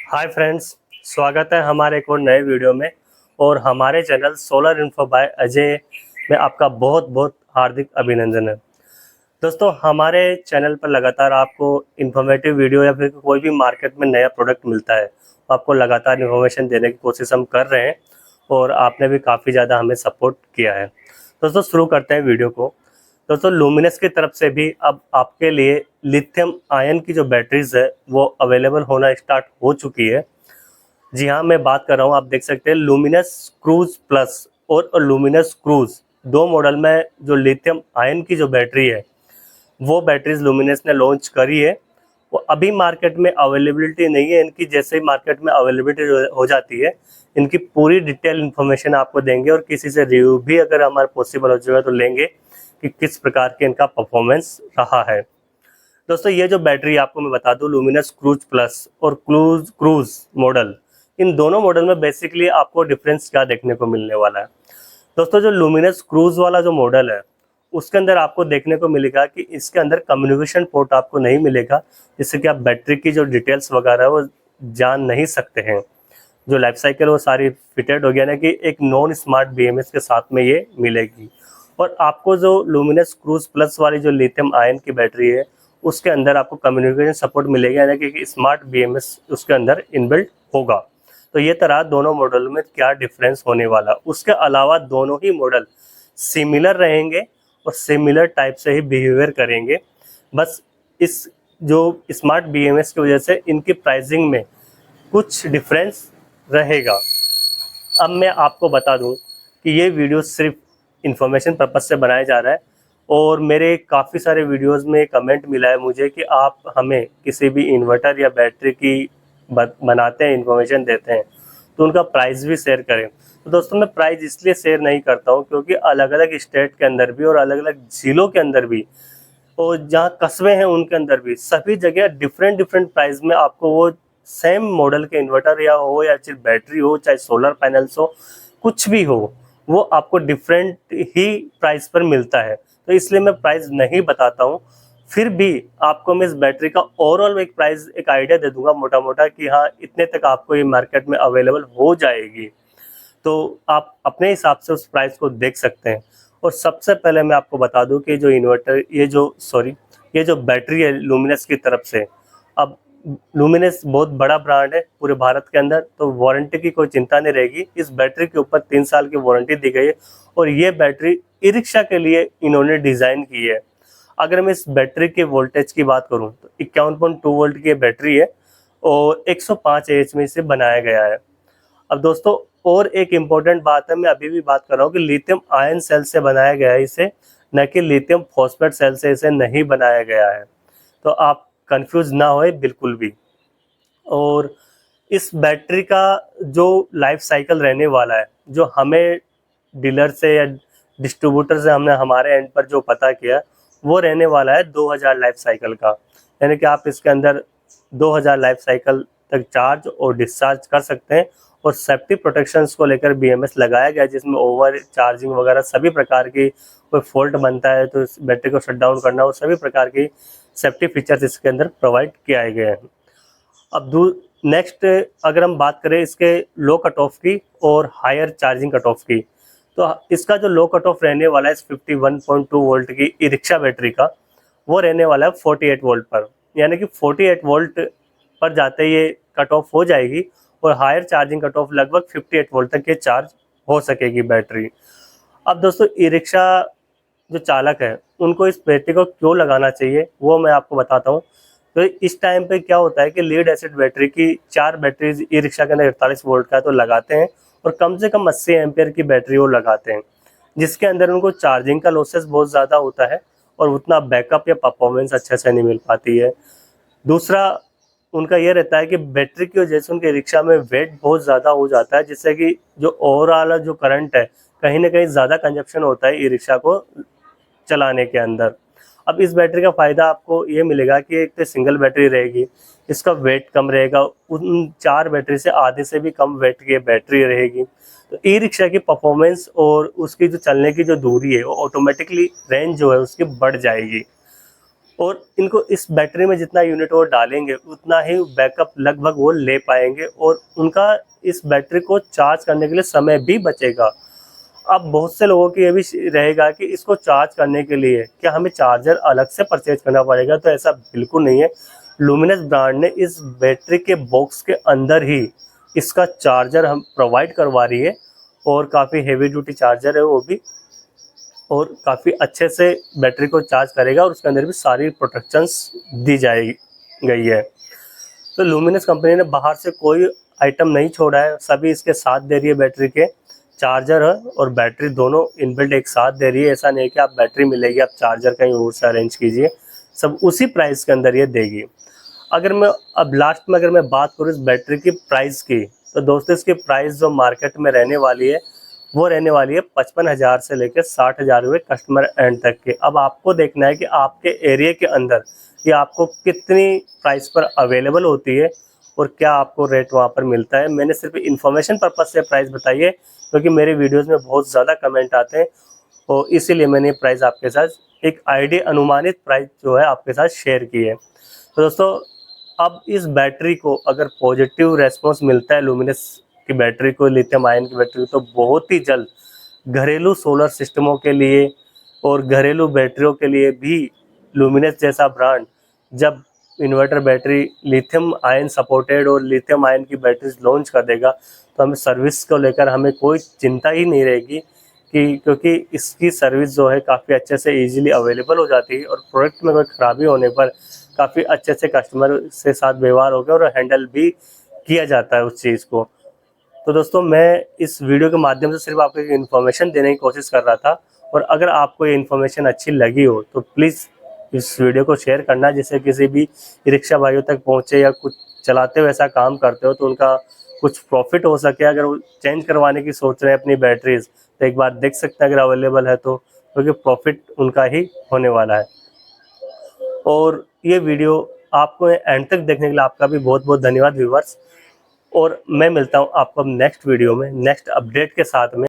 Hi friends, स्वागत है हमारे एक और नए वीडियो में। और हमारे channel solar info by Ajay में आपका बहुत बहुत हार्दिक अभिनंदन है। दोस्तों, हमारे चैनल पर लगातार आपको इन्फॉर्मेटिव वीडियो या फिर कोई भी मार्केट में नया प्रोडक्ट मिलता है, आपको लगातार इन्फॉर्मेशन देने की कोशिश हम कर रहे हैं और आपने भी काफ़ी ज़्यादा हमें सपोर्ट किया है। दोस्तों, शुरू करते हैं वीडियो को। दोस्तों, लुमिनस की तरफ से भी अब आपके लिए लिथियम आयन की जो बैटरीज है वो अवेलेबल होना स्टार्ट हो चुकी है। जी हाँ, मैं बात कर रहा हूँ, आप देख सकते हैं लुमिनस क्रूज प्लस और लुमिनस क्रूज, दो मॉडल में जो लिथियम आयन की जो बैटरी है वो बैटरीज लुमिनस ने लॉन्च करी है। वो अभी मार्केट में अवेलेबिलिटी नहीं है इनकी, जैसे ही मार्केट में अवेलेबिलिटी हो जाती है इनकी पूरी डिटेल इन्फॉर्मेशन आपको देंगे और किसी से रिव्यू भी अगर हमारा पॉसिबल हो जाएगा तो लेंगे कि किस प्रकार के इनका परफॉर्मेंस रहा है। दोस्तों, ये जो बैटरी आपको मैं बता दूं, लुमिनस क्रूज प्लस और क्रूज मॉडल, इन दोनों मॉडल में बेसिकली आपको डिफरेंस क्या देखने को मिलने वाला है। दोस्तों, जो लुमिनस क्रूज वाला जो मॉडल है उसके अंदर आपको देखने को मिलेगा कि इसके अंदर कम्युनिकेशन पोर्ट आपको नहीं मिलेगा, जिससे कि आप बैटरी की जो डिटेल्स वगैरह है वो जान नहीं सकते हैं। जो लाइफ साइकिल वो सारी फिटेड हो गया ना कि एक नॉन स्मार्ट बीएमएस के साथ में ये मिलेगी। और आपको जो लुमिनस क्रूज प्लस वाली जो लिथियम आयन की बैटरी है उसके अंदर आपको कम्युनिकेशन सपोर्ट मिलेगा, यानी कि स्मार्ट बीएमएस उसके अंदर इनबिल्ट होगा। तो ये तरह दोनों मॉडल में क्या डिफरेंस होने वाला। उसके अलावा दोनों ही मॉडल सिमिलर रहेंगे और सिमिलर टाइप से ही बिहेवियर करेंगे। बस इस जो स्मार्ट बीएमएस की वजह से इनकी प्राइसिंग में कुछ डिफरेंस रहेगा। अब मैं आपको बता दूं कि ये वीडियो सिर्फ इंफॉर्मेशन पर्पज से बनाया जा रहा है और मेरे काफ़ी सारे वीडियोस में कमेंट मिला है मुझे कि आप हमें किसी भी इन्वर्टर या बैटरी की बनाते हैं, इन्फॉर्मेशन देते हैं तो उनका प्राइस भी शेयर करें। तो दोस्तों, मैं प्राइस इसलिए शेयर नहीं करता हूँ क्योंकि अलग अलग स्टेट के अंदर भी और अलग अलग ज़िलों के अंदर भी और जहाँ कस्बे हैं उनके अंदर भी सभी जगह डिफरेंट डिफरेंट प्राइस में आपको वो सेम मॉडल के इन्वर्टर या हो या चाहे बैटरी हो चाहे सोलर पैनल्स हो कुछ भी हो, वो आपको डिफरेंट ही प्राइस पर मिलता है। तो इसलिए मैं प्राइस नहीं बताता हूँ। फिर भी आपको मैं इस बैटरी का ओवरऑल एक प्राइस एक आइडिया दे दूंगा मोटा मोटा कि हाँ इतने तक आपको ये मार्केट में अवेलेबल हो जाएगी। तो आप अपने हिसाब से उस प्राइस को देख सकते हैं। और सबसे पहले मैं आपको बता दूं कि जो इन्वर्टर ये जो बैटरी है लुमिनस की तरफ से, अब लुमिनस बहुत बड़ा ब्रांड है पूरे भारत के अंदर, तो वारंटी की कोई चिंता नहीं रहेगी। इस बैटरी के ऊपर 3 साल की वारंटी दी गई है और ये बैटरी ई रिक्शा के लिए इन्होंने डिज़ाइन की है। अगर मैं इस बैटरी के वोल्टेज की बात करूं तो 51.2 वोल्ट की बैटरी है और 105 एएच में इसे बनाया गया है। अब दोस्तों, और एक इम्पोर्टेंट बात है, मैं अभी भी बात कर रहा हूँ कि लिथियम आयन सेल से बनाया गया है इसे, न कि लिथियम फॉस्फेट सेल से इसे नहीं बनाया गया है। तो आप कंफ्यूज ना होए बिल्कुल भी। और इस बैटरी का जो लाइफ साइकिल रहने वाला है, जो हमें डीलर से या डिस्ट्रीब्यूटर से हमने हमारे एंड पर जो पता किया, वो रहने वाला है 2000 लाइफ साइकिल का। यानी कि आप इसके अंदर 2000 लाइफ साइकिल तक चार्ज और डिस्चार्ज कर सकते हैं। और सेफ्टी प्रोटेक्शंस को लेकर बीएमएस लगाया गया है, जिसमें ओवर चार्जिंग वगैरह सभी प्रकार की कोई फॉल्ट बनता है तो इस बैटरी को शट डाउन करना, और सभी प्रकार की सेफ्टी फीचर्स इसके अंदर प्रोवाइड किए गए हैं। अब नेक्स्ट, अगर हम बात करें इसके लो कट ऑफ की और हायर चार्जिंग कट ऑफ की, तो इसका जो लो कट ऑफ रहने वाला है इस 51.2 वोल्ट की ई रिक्शा बैटरी का, वो रहने वाला है 48 वोल्ट पर। यानी कि 48 वोल्ट पर जाते ही ये कट ऑफ हो जाएगी और हायर चार्जिंग कट ऑफ लगभग 58 वोल्ट तक ये चार्ज हो सकेगी बैटरी। अब दोस्तों, ई रिक्शा जो चालक है उनको इस बैटरी को क्यों लगाना चाहिए वो मैं आपको बताता हूँ। तो इस टाइम पे क्या होता है कि लीड एसिड बैटरी की 4 बैटरीज ई रिक्शा के अंदर 48 वोल्ट का तो लगाते हैं और कम से कम 80 एम्पियर की बैटरी वो लगाते हैं, जिसके अंदर उनको चार्जिंग का लॉसेस बहुत ज़्यादा होता है और उतना बैकअप या परफॉर्मेंस अच्छे से नहीं मिल पाती है। दूसरा, उनका ये रहता है कि बैटरी की वजह से उनके रिक्शा में वेट बहुत ज़्यादा हो जाता है, जिससे कि जो ओवरऑल जो करंट है कहीं ना कहीं ज़्यादा कंजप्शन होता है ई रिक्शा को चलाने के अंदर। अब इस बैटरी का फ़ायदा आपको ये मिलेगा कि एक तो सिंगल बैटरी रहेगी, इसका वेट कम रहेगा, उन 4 बैटरी से आधे से भी कम वेट की बैटरी रहेगी। तो ई रिक्शा की परफॉर्मेंस और उसकी जो चलने की जो दूरी है वो ऑटोमेटिकली रेंज जो है उसकी बढ़ जाएगी। और इनको इस बैटरी में जितना यूनिट वो डालेंगे उतना ही बैकअप लगभग वो ले पाएंगे और उनका इस बैटरी को चार्ज करने के लिए समय भी बचेगा। अब बहुत से लोगों की ये भी रहेगा कि इसको चार्ज करने के लिए क्या हमें चार्जर अलग से परचेज करना पड़ेगा, तो ऐसा बिल्कुल नहीं है। लुमिनस ब्रांड ने इस बैटरी के बॉक्स के अंदर ही इसका चार्जर हम प्रोवाइड करवा रही है और काफ़ी हेवी ड्यूटी चार्जर है वो भी, और काफ़ी अच्छे से बैटरी को चार्ज करेगा और उसके अंदर भी सारी प्रोटेक्शंस दी गई है। तो लुमिनस कंपनी ने बाहर से कोई आइटम नहीं छोड़ा है, सभी इसके साथ दे रही है। बैटरी के चार्जर है और बैटरी दोनों इनबिल्ट एक साथ दे रही है। ऐसा नहीं कि आप बैटरी मिलेगी आप चार्जर कहीं और से अरेंज कीजिए, सब उसी प्राइस के अंदर ये देगी। अगर मैं अब लास्ट में अगर मैं बात करूँ इस बैटरी की प्राइस की, तो दोस्तों इसकी प्राइस जो मार्केट में रहने वाली है वो रहने वाली है 55,000 से लेकर 60,000 रुपये कस्टमर एंड तक के। अब आपको देखना है कि आपके एरिया के अंदर ये आपको कितनी प्राइस पर अवेलेबल होती है और क्या आपको रेट वहाँ पर मिलता है। मैंने सिर्फ इन्फॉर्मेशन पर्पज़ से प्राइस बताई है क्योंकि मेरे वीडियोज़ में बहुत ज़्यादा कमेंट आते हैं और इसीलिए मैंने प्राइस आपके साथ एक आइडिया अनुमानित प्राइस जो है आपके साथ शेयर की है। तो दोस्तों अब इस बैटरी को अगर पॉजिटिव रेस्पॉन्स मिलता है लुमिनस की बैटरी को, लिथियम आयन की बैटरी, तो बहुत ही जल्द घरेलू सोलर सिस्टमों के लिए और घरेलू बैटरियों के लिए भी लुमिनस जैसा ब्रांड जब inverter battery lithium ion supported और लिथियम आयन की बैटरीज लॉन्च कर देगा तो हमें सर्विस को लेकर हमें कोई चिंता ही नहीं रहेगी क्योंकि इसकी सर्विस जो है काफ़ी अच्छे से इजीली अवेलेबल हो जाती है और प्रोडक्ट में कोई ख़राबी होने पर काफ़ी अच्छे से कस्टमर से साथ व्यवहार हो गया और हैंडल भी किया जाता है उस चीज़ को। तो दोस्तों मैं इस वीडियो के माध्यम से सिर्फ आपको इन्फॉर्मेशन देने की कोशिश कर रहा था और अगर आपको ये इन्फॉर्मेशन अच्छी लगी हो तो प्लीज़ इस वीडियो को शेयर करना जिससे किसी भी रिक्शा भाइयों तक पहुँचे या कुछ चलाते हुए ऐसा काम करते हो तो उनका कुछ प्रॉफिट हो सके। अगर वो चेंज करवाने की सोच रहे हैं अपनी बैटरीज तो एक बार देख सकते हैं अगर अवेलेबल है तो, क्योंकि प्रॉफिट उनका ही होने वाला है। और ये वीडियो आपको एंड तक देखने के लिए आपका भी बहुत बहुत धन्यवाद व्यूवर्स। और मैं मिलता हूँ आपको अब नेक्स्ट वीडियो में नेक्स्ट अपडेट के साथ में।